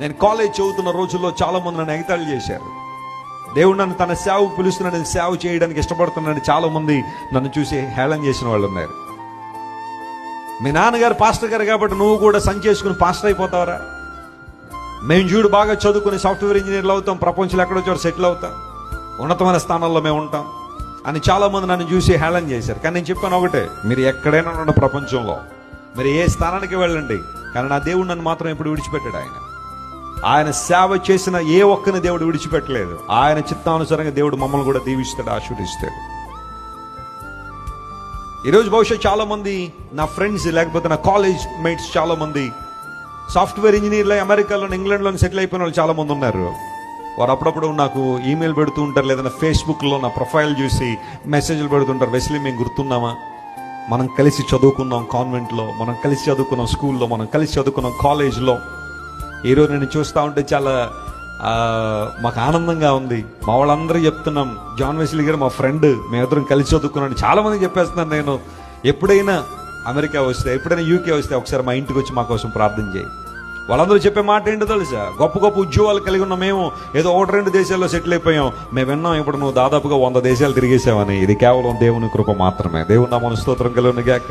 నేను కాలేజ్ చదువుతున్న రోజుల్లో చాలా మంది నన్ను ఎగతాళి చేశారు. దేవుడు నన్ను తన సేవకు పిలుస్తున్నాడు, నేను సేవ చేయడానికి ఇష్టపడుతున్నాను. చాలా మంది నన్ను చూసి హేళన చేసిన వాళ్ళు ఉన్నారు. మీ నాన్నగారు పాస్టర్ గారు కాబట్టి నువ్వు కూడా సంచి చేసుకుని పాస్టర్ అయిపోతావరా? మేము చూడు బాగా చదువుకుని సాఫ్ట్వేర్ ఇంజనీర్లు అవుతాం, ప్రపంచంలో ఎక్కడో చోట సెటిల్ అవుతాం, ఉన్నతమైన స్థానాల్లో మేము ఉంటాం అని చాలా మంది నన్ను చూసి హేళన చేశారు. కానీ నేను చెప్పాను ఒకటే, మీరు ఎక్కడైనా ఉన్న ప్రపంచంలో మీరు ఏ స్థానానికి వెళ్ళండి, కానీ నా దేవుడు నన్ను మాత్రం ఎప్పుడు విడిచిపెట్టాడు. ఆయన సేవ చేసిన ఏ ఒక్కరిని దేవుడు విడిచిపెట్టలేదు. ఆయన చిత్తానుసారంగా దేవుడు మమ్మల్ని కూడా దీవిస్తాడు, ఆశీర్వదిస్తాడు. ఈరోజు బహుశా చాలా మంది నా ఫ్రెండ్స్ లేకపోతే నా కాలేజ్ మేట్స్ చాలా మంది సాఫ్ట్వేర్ ఇంజనీర్లు అమెరికాలో ఇంగ్లాండ్లో సెటిల్ అయిపోయిన వాళ్ళు చాలా మంది ఉన్నారు. వారు అప్పుడప్పుడు నాకు ఈమెయిల్ పెడుతూ ఉంటారు, లేదంటే ఫేస్బుక్లో నా ప్రొఫైల్ చూసి మెసేజ్లు పెడుతుంటారు. వెస్లీ మేము గుర్తున్నామా, మనం కలిసి చదువుకున్నాం కాన్వెంట్లో, మనం కలిసి చదువుకున్నాం స్కూల్లో, మనం కలిసి చదువుకున్నాం కాలేజ్లో. ఈరోజు నేను చూస్తూ ఉంటే చాలా మాకు ఆనందంగా ఉంది. మా వాళ్ళందరూ చెప్తున్నాం, జాన్ వెస్లీ గారు మా ఫ్రెండ్, మేమిద్దరం కలిసి చదువుకున్నాను. చాలా మంది చెప్పేస్తున్నాను, నేను ఎప్పుడైనా అమెరికా వస్తే, ఎప్పుడైనా యూకే వస్తే ఒకసారి మా ఇంటికి వచ్చి మా కోసం ప్రార్థన చేయి. వాళ్ళందరూ చెప్పే మాట ఏంటో తెలుసా? గొప్ప గొప్ప ఉద్యోగాలు కలిగి ఉన్న మేము ఏదో 1-2 దేశాల్లో సెటిల్ అయిపోయాం. మేము విన్నాం ఇప్పుడు నువ్వు దాదాపుగా 100 దేశాలు తిరిగేసావని. ఇది కేవలం దేవుని కృప మాత్రమే. దేవుని నామమున స్తోత్రం కలుగును గాక.